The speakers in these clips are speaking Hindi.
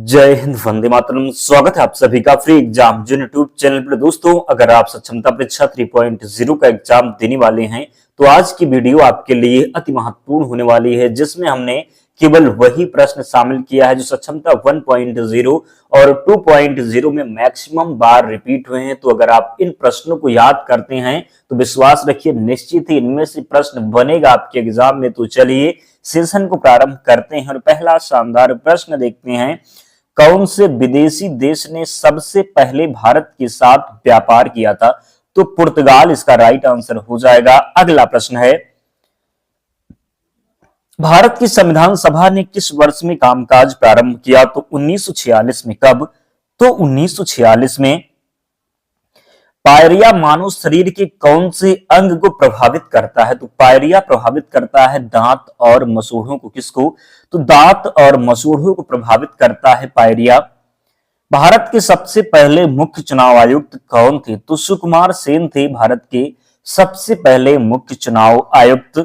जय हिंद, वंदे मातरम। स्वागत है आप सभी का फ्री एग्जाम जो यूट्यूब चैनल पर। दोस्तों, अगर आप सक्षमता परीक्षा 3.0 का एग्जाम देने वाले हैं तो आज की वीडियो आपके लिए अति महत्वपूर्ण होने वाली है, जिसमें हमने केवल वही प्रश्न शामिल किया है जो सक्षमता 1.0 और 2.0 में मैक्सिमम बार रिपीट हुए हैं। तो अगर आप इन प्रश्नों को याद करते हैं तो विश्वास रखिए निश्चित ही इनमें से प्रश्न बनेगा आपके एग्जाम में। तो चलिए सेशन को प्रारंभ करते हैं और पहला शानदार प्रश्न देखते हैं। कौन से विदेशी देश ने सबसे पहले भारत के साथ व्यापार किया था? तो पुर्तगाल इसका राइट आंसर हो जाएगा। अगला प्रश्न है, भारत की संविधान सभा ने किस वर्ष में कामकाज प्रारंभ किया? तो 1946 में। कब? तो 1946 में। पायरिया मानव शरीर के कौन से अंग को प्रभावित करता है? तो पायरिया प्रभावित करता है दांत और मसूड़ों को। किसको? तो दांत और मसूड़ों को प्रभावित करता है पायरिया। भारत के सबसे पहले मुख्य चुनाव आयुक्त कौन थे? तो सुकुमार सेन थे भारत के सबसे पहले मुख्य चुनाव आयुक्त।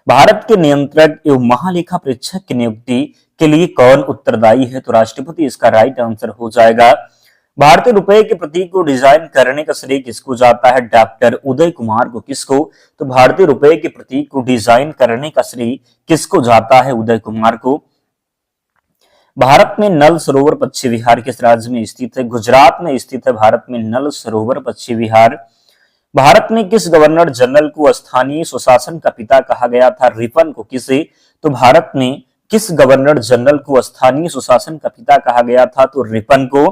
भारत के नियंत्रक एवं महालेखा परीक्षक की नियुक्ति के लिए कौन उत्तरदायी है? तो राष्ट्रपति इसका राइट आंसर हो जाएगा। भारतीय रुपए के प्रतीक को डिजाइन करने का श्रेय किसको जाता है? डॉक्टर उदय कुमार को। किसको? तो भारतीय रुपए के प्रतीक को डिजाइन करने का श्रेय किसको जाता है? उदय कुमार को। भारत में नल सरोवर पक्षी विहार किस राज्य में स्थित है? गुजरात में स्थित है भारत में नल सरोवर पक्षी विहार। भारत में किस गवर्नर जनरल को स्थानीय स्वशासन का पिता कहा गया था? रिपन को। किसे? तो भारत में किस गवर्नर जनरल को स्थानीय स्वशासन का पिता कहा गया था? तो रिपन को।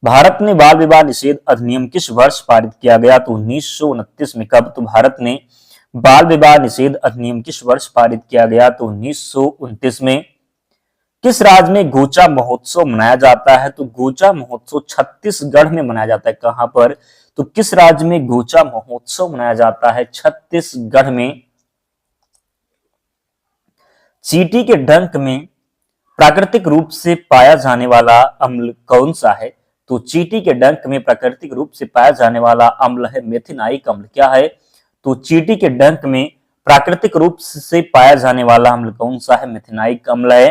भारत में बाल विवाह निषेध अधिनियम किस वर्ष पारित किया गया? तो 1929 में। कब? तो भारत ने बाल विवाह निषेध अधिनियम किस वर्ष पारित किया गया? तो 1929 में। किस राज्य में गोचा महोत्सव मनाया जाता है? तो गोचा महोत्सव छत्तीसगढ़ में मनाया जाता है। कहां पर? तो किस राज्य में गोचा महोत्सव मनाया जाता है? छत्तीसगढ़ में। चींटी के डंक में प्राकृतिक रूप से पाया जाने वाला अम्ल कौन सा है? तो चींटी के डंक में प्राकृतिक रूप से पाया जाने वाला अम्ल है मेथिनाइक अम्ल। क्या है? तो चींटी के डंक में प्राकृतिक रूप से पाया जाने वाला अम्ल कौन सा है? मेथिनाइक अम्ल है।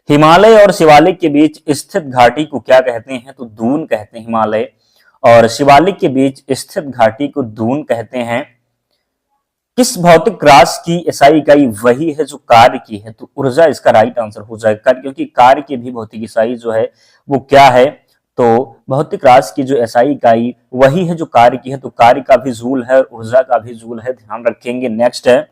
हिमालय और शिवालिक के बीच स्थित घाटी को क्या कहते हैं? तो दून कहते हैं। हिमालय और शिवालिक के बीच स्थित घाटी को दून कहते हैं। किस भौतिक राशि की एसआई इकाई वही है जो कार्य की है? तो ऊर्जा इसका राइट आंसर हो जाएगा, क्योंकि कार्य की भी भौतिक इकाई जो है वो क्या है? तो भौतिक राशि की जो एसआई इकाई वही है जो कार्य की है। तो कार्य का भी जूल है और ऊर्जा का भी जूल है, ध्यान रखेंगे। नेक्स्ट है,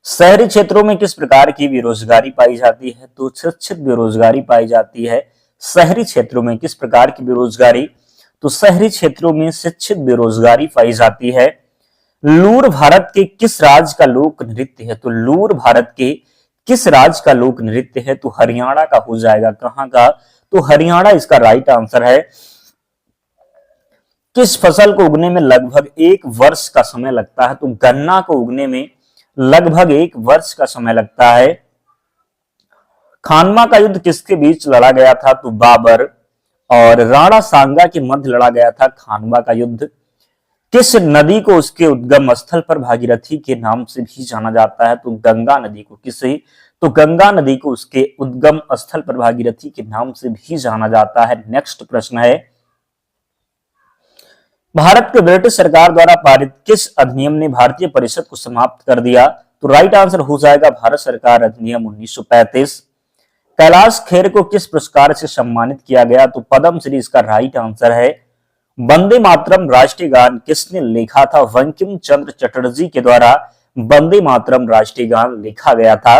शहरी क्षेत्रों में किस प्रकार की बेरोजगारी पाई जाती है? तो शिक्षित बेरोजगारी पाई जाती है शहरी क्षेत्रों में। किस प्रकार की बेरोजगारी? तो शहरी क्षेत्रों में शिक्षित बेरोजगारी पाई जाती है। लूर भारत के किस राज्य का लोक नृत्य है? तो लूर भारत के किस राज्य का लोक नृत्य है? तो हरियाणा का हो जाएगा। कहां का? तो हरियाणा इसका राइट आंसर है। किस फसल को उगने में लगभग 1 वर्ष का समय लगता है? तो गन्ना को उगने में लगभग 1 वर्ष का समय लगता है। खानवा का युद्ध किसके बीच लड़ा गया था? तो बाबर और राणा सांगा के मध्य लड़ा गया था खानवा का युद्ध। किस नदी को उसके उद्गम स्थल पर भागीरथी के नाम से भी जाना जाता है? तो गंगा नदी को। किसे? तो गंगा नदी को उसके उद्गम स्थल पर भागीरथी के नाम से भी जाना जाता है। नेक्स्ट प्रश्न है, भारत के ब्रिटिश सरकार द्वारा पारित किस अधिनियम ने भारतीय परिषद को समाप्त कर दिया? तो राइट आंसर हो जाएगा भारत सरकार अधिनियम 1935। कैलाश खेर को किस पुरस्कार से सम्मानित किया गया? तो पद्म श्री इसका राइट आंसर है। वंदे मातरम राष्ट्रीय गान किसने लिखा था? बंकिम चंद्र चटर्जी के द्वारा वंदे मातरम राष्ट्रीय गान लिखा गया था।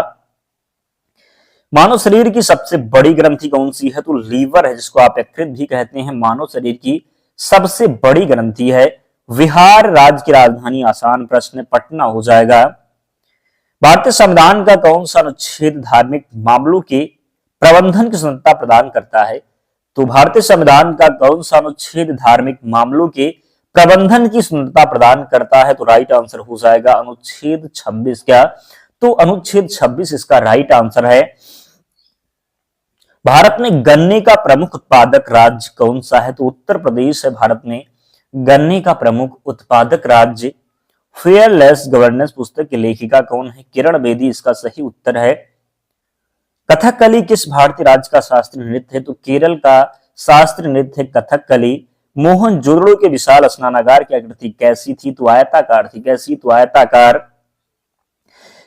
मानव शरीर की सबसे बड़ी ग्रंथि कौन सी है? तो लीवर है, जिसको आप यकृत भी कहते हैं। मानव शरीर की सबसे बड़ी ग्रंथि है। बिहार राज्य की राजधानी आसान प्रश्न पटना हो जाएगा। भारतीय संविधान का कौन सा अनुच्छेद धार्मिक मामलों के प्रबंधन की स्वतंत्रता प्रदान करता है? तो भारतीय संविधान का कौन सा अनुच्छेद धार्मिक मामलों के प्रबंधन की स्वतंत्रता प्रदान करता है? तो राइट आंसर हो जाएगा अनुच्छेद 26। क्या? तो अनुच्छेद 26 इसका राइट आंसर है। भारत में गन्ने का प्रमुख उत्पादक राज्य कौन सा है? तो उत्तर प्रदेश है भारत में गन्ने का प्रमुख उत्पादक राज्य। फेयरलेस गवर्नेंस पुस्तक की लेखिका कौन है? किरण बेदी इसका सही उत्तर है। कथकली किस भारतीय राज्य का शास्त्रीय नृत्य है? तो केरल का शास्त्रीय नृत्य है कथकली। मोहनजोदड़ो के विशाल स्नानागार की आकृति कैसी थी? तो आयताकार थी। कैसी? तो आयताकार।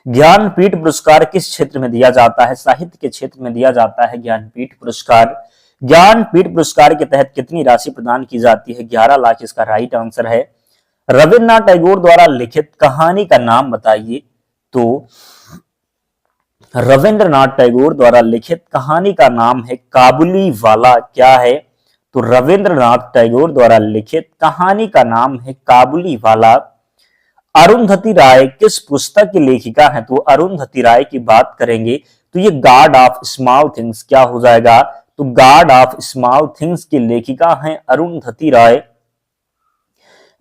ज्ञानपीठ पुरस्कार किस क्षेत्र में दिया जाता है? साहित्य के क्षेत्र में दिया जाता है ज्ञानपीठ पुरस्कार। ज्ञानपीठ पुरस्कार के तहत कितनी राशि प्रदान की जाती है? 11 लाख इसका राइट आंसर है। रविन्द्रनाथ टैगोर द्वारा लिखित कहानी का नाम बताइए। तो रविंद्रनाथ टैगोर द्वारा लिखित कहानी का नाम है काबुली वाला। क्या है? तो रविंद्रनाथ टैगोर द्वारा लिखित कहानी का नाम है काबुली वाला। अरुंधति राय किस पुस्तक की लेखिका है? तो अरुंधति राय की बात करेंगे तो ये गॉड ऑफ स्मॉल थिंग्स क्या हो जाएगा? तो गॉड ऑफ स्मॉल थिंग्स की लेखिका है अरुंधति राय।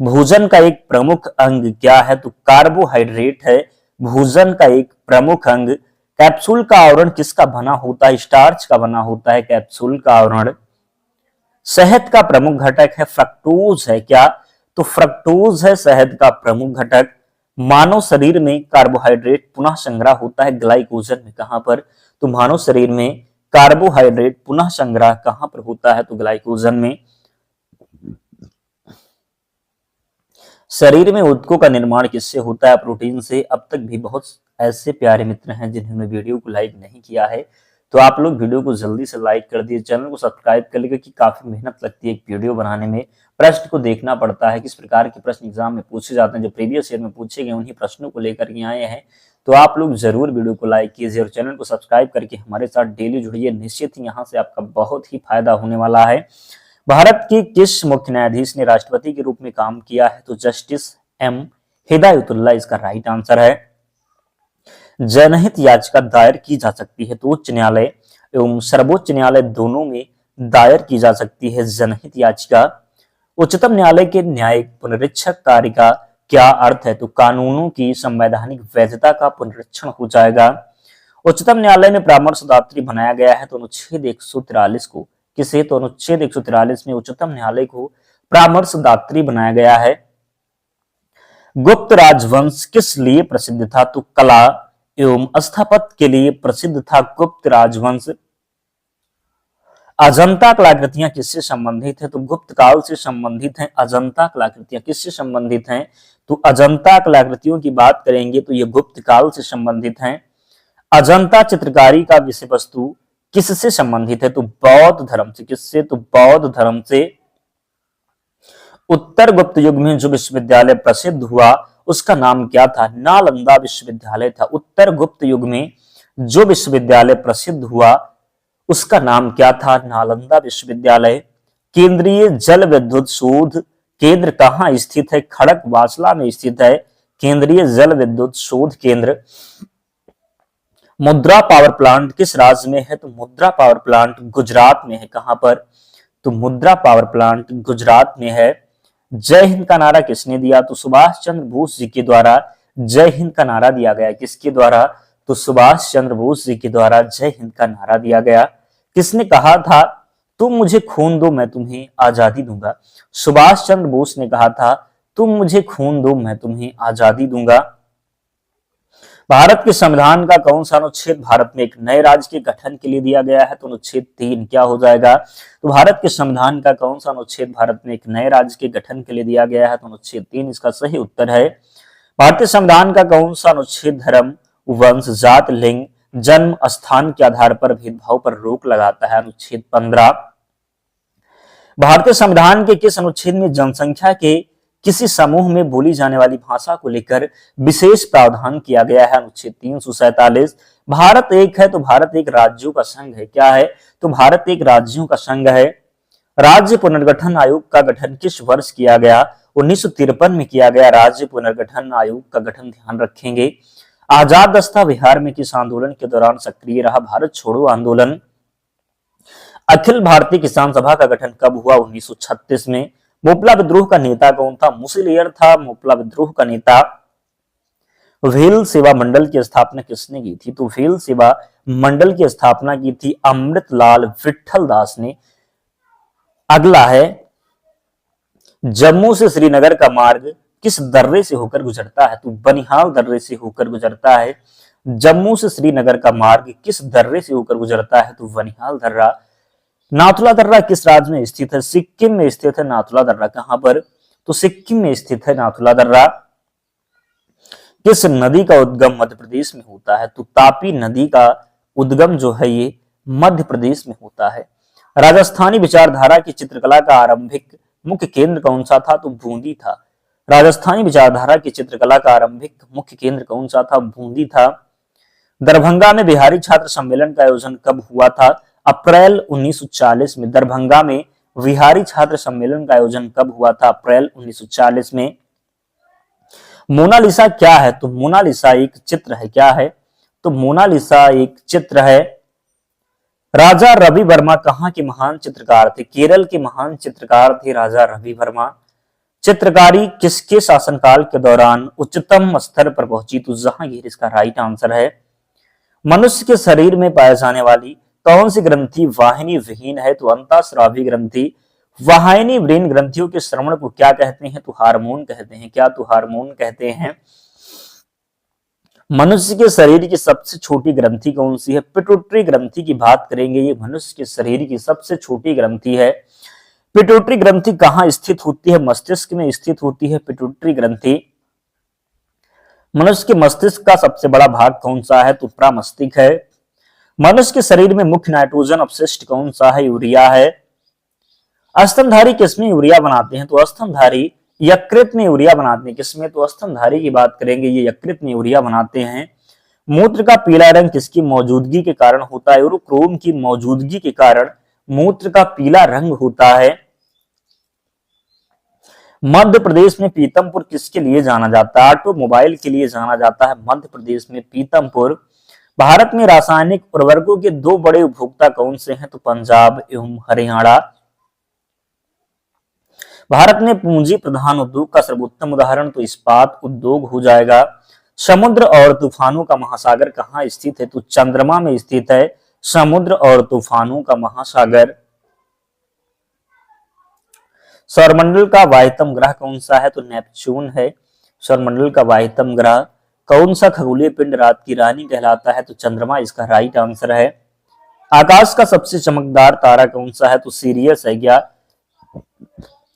भोजन का एक प्रमुख अंग क्या है? तो कार्बोहाइड्रेट है भोजन का एक प्रमुख अंग। कैप्सूल का आवरण किसका बना होता है? स्टार्च का बना होता है कैप्सूल का आवरण। शहद का प्रमुख घटक है फ्रक्टोज है। क्या? तो फ्रक्टोज है शहद का प्रमुख घटक। मानव शरीर में कार्बोहाइड्रेट पुनः संग्रह होता है ग्लाइकोजन में। कहां पर? तो मानव शरीर में कार्बोहाइड्रेट पुनः संग्रह कहां पर होता है? तो ग्लाइकोजन में। शरीर में ऊतकों का निर्माण किससे होता है? प्रोटीन से। अब तक भी बहुत ऐसे प्यारे मित्र हैं जिन्होंने वीडियो को लाइक नहीं किया है, तो आप लोग वीडियो को जल्दी से लाइक कर दिए, चैनल को सब्सक्राइब कर लीजिए, कि काफी मेहनत लगती है एक वीडियो बनाने में। प्रश्न को देखना पड़ता है किस प्रकार के प्रश्न एग्जाम में पूछे जाते हैं, जो प्रीवियस ईयर में पूछे गए उन्हीं प्रश्नों को लेकर के आए हैं। तो आप लोग जरूर वीडियो को लाइक कीजिए और चैनल को सब्सक्राइब करके हमारे साथ डेली जुड़िए। निश्चित ही यहाँ से आपका बहुत ही फायदा होने वाला है। भारत के किस मुख्य न्यायाधीश ने राष्ट्रपति के रूप में काम किया है? तो जस्टिस एम हिदायतुल्लाह इसका राइट आंसर है। जनहित याचिका दायर की जा सकती है तो उच्च न्यायालय एवं सर्वोच्च न्यायालय दोनों में दायर की जा सकती है जनहित याचिका। उच्चतम न्यायालय के न्यायिक पुनरीक्षक कार्य का क्या अर्थ है? तो कानूनों की संवैधानिक वैधता का पुनरीक्षण हो जाएगा। उच्चतम न्यायालय में परामर्शदात्री बनाया गया है तो अनुच्छेद 143 को। किसे? तो अनुच्छेद 143 में उच्चतम न्यायालय को परामर्शदात्री बनाया गया है। गुप्त राजवंश किस लिए प्रसिद्ध था? तो कला एवं स्थापत्य के लिए प्रसिद्ध था गुप्त राजवंश। अजंता कलाकृतियां किससे संबंधित है? तो गुप्त काल से संबंधित हैं। अजंता कलाकृतियां किससे संबंधित हैं? तो अजंता कलाकृतियों की बात करेंगे तो ये गुप्त काल से संबंधित हैं। अजंता चित्रकारी का विषय वस्तु किससे संबंधित है? तो बौद्ध धर्म से। किससे? तो बौद्ध धर्म से। उत्तर गुप्त युग में जो विश्वविद्यालय प्रसिद्ध हुआ उसका नाम क्या था? नालंदा विश्वविद्यालय था। उत्तर गुप्त युग में जो विश्वविद्यालय प्रसिद्ध हुआ उसका नाम क्या था? नालंदा विश्वविद्यालय। केंद्रीय जल विद्युत शोध केंद्र कहाँ स्थित है? खड़कवासला में स्थित है केंद्रीय जल विद्युत शोध केंद्र। मुद्रा पावर प्लांट किस राज्य में है? तो मुद्रा पावर प्लांट गुजरात में है। कहां पर? तो मुद्रा पावर प्लांट गुजरात में है। जय हिंद का नारा किसने दिया? तो सुभाष चंद्र बोस जी के द्वारा जय हिंद का नारा दिया गया। किसके द्वारा? तो सुभाष चंद्र बोस जी के द्वारा जय हिंद का नारा दिया गया। किसने कहा था तुम मुझे खून दो मैं तुम्हें आजादी दूंगा? सुभाष चंद्र बोस ने कहा था तुम मुझे खून दो मैं तुम्हें आजादी दूंगा। भारत के संविधान का कौन सा अनुच्छेद भारत में एक नए राज्य के गठन के लिए दिया गया है? तो अनुच्छेद 3 क्या हो जाएगा? तो भारत के संविधान का कौन सा अनुच्छेद भारत में एक नए राज्य के गठन के लिए दिया गया है? तो अनुच्छेद 3 इसका सही उत्तर है। भारतीय संविधान का कौन सा अनुच्छेद धर्म, वंश, जात, लिंग, जन्म स्थान के आधार पर भेदभाव पर रोक लगाता है? अनुच्छेद 15। भारतीय संविधान के किस अनुच्छेद में जनसंख्या के किसी समूह में बोली जाने वाली भाषा को लेकर विशेष प्रावधान किया गया है? अनुच्छेद 347। भारत एक है तो भारत एक राज्यों का संघ है। क्या है? तो भारत एक राज्यों का संघ है। राज्य पुनर्गठन आयोग का गठन किस वर्ष किया गया? 1953 में किया गया राज्य पुनर्गठन आयोग का गठन, ध्यान रखेंगे। आजाद दस्ता बिहार में किस आंदोलन के दौरान सक्रिय रहा? भारत छोड़ो आंदोलन। अखिल भारतीय किसान सभा का गठन कब हुआ? 1936 में। मोपला विद्रोह का नेता कौन था? मुसलियर था मोपला विद्रोह का नेता। व्हील सेवा मंडल की स्थापना किसने की थी? तो व्हील सेवा मंडल की स्थापना की थी अमृतलाल विठल दास ने। अगला है जम्मू से श्रीनगर का मार्ग किस दर्रे से होकर गुजरता है? तो बनिहाल दर्रे से होकर गुजरता है। जम्मू से श्रीनगर का मार्ग किस दर्रे से होकर गुजरता है? तो बनिहाल दर्रा। नाथुला दर्रा किस राज्य में स्थित है? सिक्किम में स्थित है नाथुला दर्रा। कहां पर? तो सिक्किम में स्थित है नाथुला दर्रा। किस नदी का उद्गम मध्य प्रदेश में होता है? तो तापी नदी का उद्गम जो है ये मध्य प्रदेश में होता है। राजस्थानी विचारधारा की चित्रकला का आरंभिक मुख्य केंद्र कौन सा था? तो बूंदी था। राजस्थानी विचारधारा की चित्रकला का आरंभिक मुख्य केंद्र कौन सा था? बूंदी था। दरभंगा में बिहारी छात्र सम्मेलन का आयोजन कब हुआ था? अप्रैल 1940 में। दरभंगा में बिहारी छात्र सम्मेलन का आयोजन कब हुआ था? अप्रैल 1940 में। मोनालिसा क्या है? तो मोनालिसा एक चित्र है। क्या है? तो मोनालिसा एक चित्र है। राजा रवि वर्मा कहाँ के महान चित्रकार थे? केरल के महान चित्रकार थे राजा रवि वर्मा। चित्रकारी किसके शासनकाल के दौरान उच्चतम स्तर पर पहुंची? तो जहांगीर इसका राइट आंसर है। मनुष्य के शरीर में पाए जाने वाली कौन सी ग्रंथि वाहिनी विहीन है? तो अंतःस्रावी ग्रंथि। वाहिनी विहीन ग्रंथियों के श्रवण को क्या कहते हैं? तो हार्मोन कहते हैं। क्या? तो हार्मोन कहते हैं। मनुष्य के शरीर की सबसे छोटी ग्रंथि कौन सी है? पिट्यूटरी ग्रंथि की बात करेंगे। ये मनुष्य के शरीर की सबसे छोटी ग्रंथि है। पिट्यूटरी ग्रंथि कहाँ स्थित होती है? मस्तिष्क में स्थित होती है पिट्यूटरी ग्रंथि। मनुष्य के मस्तिष्क का सबसे बड़ा भाग कौन सा है? तो प्रमस्तिष्क है। मनुष्य के शरीर में मुख्य नाइट्रोजन अपशिष्ट कौन सा है? यूरिया है। स्तनधारी किसमें यूरिया बनाते हैं? तो स्तनधारी यकृत में यूरिया बनाते हैं। किसमें? तो स्तनधारी की बात करेंगे, ये यकृत में यूरिया बनाते हैं। मूत्र का पीला रंग किसकी मौजूदगी के कारण होता है? यूरोक्रोम की मौजूदगी के कारण मूत्र का पीला रंग होता है। मध्य प्रदेश में पीतमपुर किसके लिए जाना जाता है? ऑटोमोबाइल के लिए जाना जाता है मध्य प्रदेश में पीतमपुर। भारत में रासायनिक उर्वरकों के दो बड़े उपभोक्ता कौन से हैं? तो पंजाब एवं हरियाणा। भारत में पूंजी प्रधान उद्योग का सर्वोत्तम उदाहरण तो इस्पात उद्योग हो जाएगा। समुद्र और तूफानों का महासागर कहाँ स्थित है? तो चंद्रमा में स्थित है समुद्र और तूफानों का महासागर। सौरमंडल का वाहितम ग्रह कौन सा है? तो नेपच्यून है। सौरमंडल का वाहितम ग्रह। कौन सा खगोलीय पिंड रात की रानी कहलाता है? तो चंद्रमा इसका राइट आंसर है। आकाश का सबसे चमकदार तारा कौन सा है? तो सीरियस है। क्या?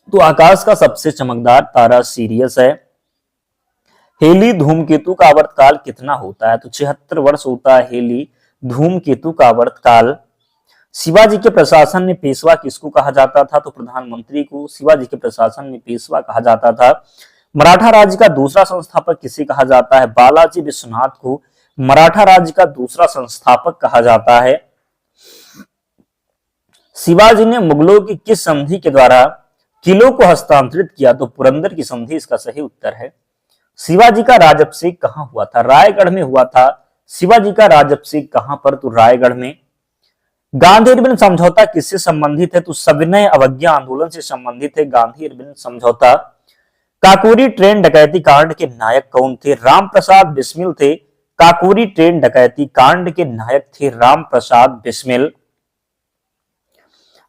तो आकाश का सबसे चमकदार तारा सीरियस है। हेली धूमकेतु का आवर्तकाल कितना होता है? तो 76 वर्ष होता है हेली धूमकेतु का आवर्तकाल। शिवाजी के प्रशासन में पेशवा किसको कहा जाता था? तो प्रधानमंत्री को शिवाजी के प्रशासन में पेशवा कहा जाता था। मराठा राज्य का दूसरा संस्थापक किसे कहा जाता है? बालाजी विश्वनाथ को मराठा राज्य का दूसरा संस्थापक कहा जाता है। शिवाजी ने मुगलों की किस संधि के द्वारा किलों को हस्तांतरित किया? तो पुरंदर की संधि इसका सही उत्तर है। शिवाजी का राजअभिषेक कहां हुआ था? रायगढ़ में हुआ था। शिवाजी का राजअभिषेक कहां पर? तो रायगढ़ में। गांधी इरविन समझौता किससे संबंधित है? तो सविनय अवज्ञा आंदोलन से संबंधित है गांधी इरविन समझौता। काकोरी ट्रेन डकैती कांड के नायक कौन थे? राम प्रसाद बिस्मिल थे। काकोरी ट्रेन डकैती कांड के नायक थे राम प्रसाद बिस्मिल।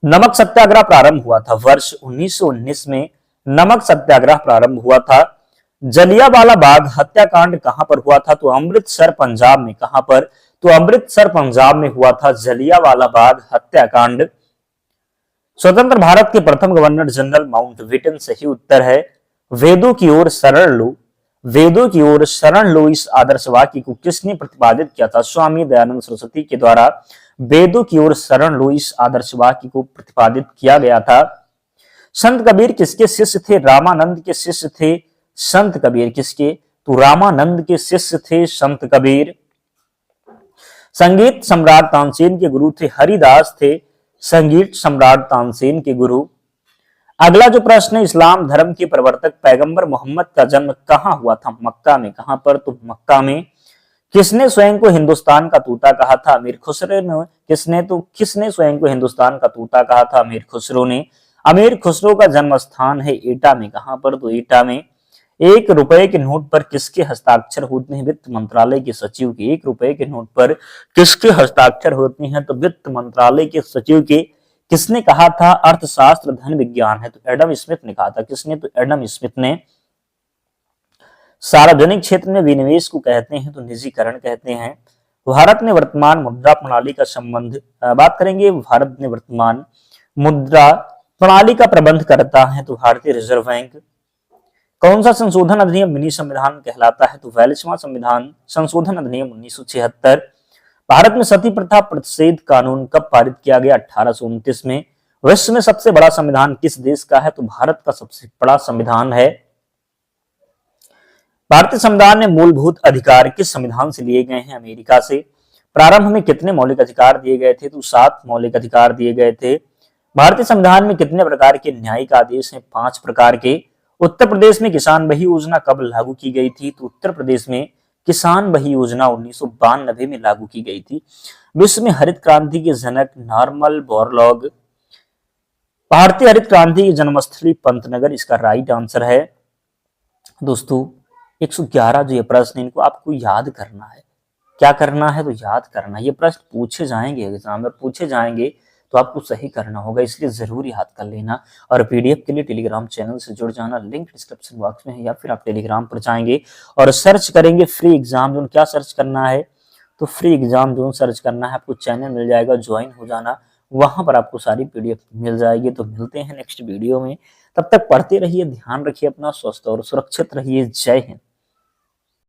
नमक सत्याग्रह प्रारंभ हुआ था वर्ष 1919 में। नमक सत्याग्रह प्रारंभ हुआ था। जलियांवाला बाग हत्याकांड कहां पर हुआ था? तो अमृतसर पंजाब में। कहां पर? तो अमृतसर पंजाब में हुआ था जलियांवाला बाग हत्याकांड। स्वतंत्र भारत के प्रथम गवर्नर जनरल माउंटबेटन सही उत्तर है। वेदों की ओर शरण लो। वेदों की ओर शरण लो इस आदर्श वाक्य को किसने प्रतिपादित किया था? स्वामी दयानंद सरस्वती के द्वारा वेदों की ओर शरण लो इस आदर्श वाक्य को प्रतिपादित किया गया था। संत कबीर किसके शिष्य थे? रामानंद के शिष्य थे संत कबीर। किसके? तो रामानंद के शिष्य थे संत कबीर। संगीत सम्राट तानसेन के गुरु थे हरिदास थे संगीत सम्राट तानसेन के गुरु। अगला जो प्रश्न है, इस्लाम धर्म के प्रवर्तक पैगंबर मोहम्मद का जन्म कहां हुआ था? मक्का में। कहां पर? तो मक्का में। किसने स्वयं को हिंदुस्तान का तोता कहा था? अमीर खुसरो ने। किसने स्वयं को हिंदुस्तान का तोता कहा था? अमीर खुसरो ने। अमीर खुसरो का जन्म स्थान है एटा में। कहां पर? तो एटा में। 1 रुपए के नोट पर किसके हस्ताक्षर होते हैं? वित्त मंत्रालय के सचिव के। 1 रुपए के नोट पर किसके हस्ताक्षर होते हैं? तो वित्त मंत्रालय के सचिव के। किसने कहा था अर्थशास्त्र धन विज्ञान है? तो एडम स्मिथ ने कहा था। किसने? तो एडम स्मिथ ने। सार्वजनिक क्षेत्र में विनिवेश को कहते हैं तो निजीकरण कहते हैं। भारत ने वर्तमान मुद्रा प्रणाली का संबंध बात करेंगे, भारत ने वर्तमान मुद्रा प्रणाली का प्रबंध करता है तो भारतीय रिजर्व बैंक। कौन सा संशोधन अधिनियम मिनी संविधान कहलाता है तो 42वां संविधान संशोधन अधिनियम 1976। भारत में सती प्रथा प्रतिषेध कानून कब पारित किया गया? 1829 में। विश्व में सबसे बड़ा संविधान किस देश का है तो भारत का सबसे बड़ा संविधान है। भारतीय संविधान में मूलभूत अधिकार किस संविधान से लिए गए हैं? अमेरिका से। प्रारंभ में कितने मौलिक अधिकार दिए गए थे तो 7 मौलिक अधिकार दिए गए थे। भारतीय संविधान में कितने प्रकार के न्यायिक आदेश हैं? 5 प्रकार के। उत्तर प्रदेश में किसान बही योजना कब लागू की गई थी तो उत्तर प्रदेश में किसान बही योजना 1992 में लागू की गई थी। विश्व में हरित क्रांति के जनक नॉर्मन बोरलॉग। भारतीय हरित क्रांति की जन्मस्थली पंतनगर इसका राइट आंसर है। दोस्तों 111 जो ये प्रश्न इनको आपको याद करना है। क्या करना है तो याद करना है। ये प्रश्न पूछे जाएंगे, एग्जाम में पूछे जाएंगे तो आपको सही करना होगा, इसलिए जरूर याद कर लेना। और पीडीएफ के लिए टेलीग्राम चैनल से जुड़ जाना, लिंक डिस्क्रिप्शन बॉक्स में है, या फिर आप टेलीग्राम पर जाएंगे और सर्च करेंगे फ्री एग्जाम जोन। क्या सर्च करना है तो फ्री एग्जाम जोन सर्च करना है, आपको चैनल मिल जाएगा, ज्वाइन हो जाना, वहां पर आपको सारी पीडीएफ मिल जाएगी। तो मिलते हैं नेक्स्ट वीडियो में, तब तक पढ़ते रहिए, ध्यान रखिए अपना, स्वस्थ और सुरक्षित रहिए। जय हिंद।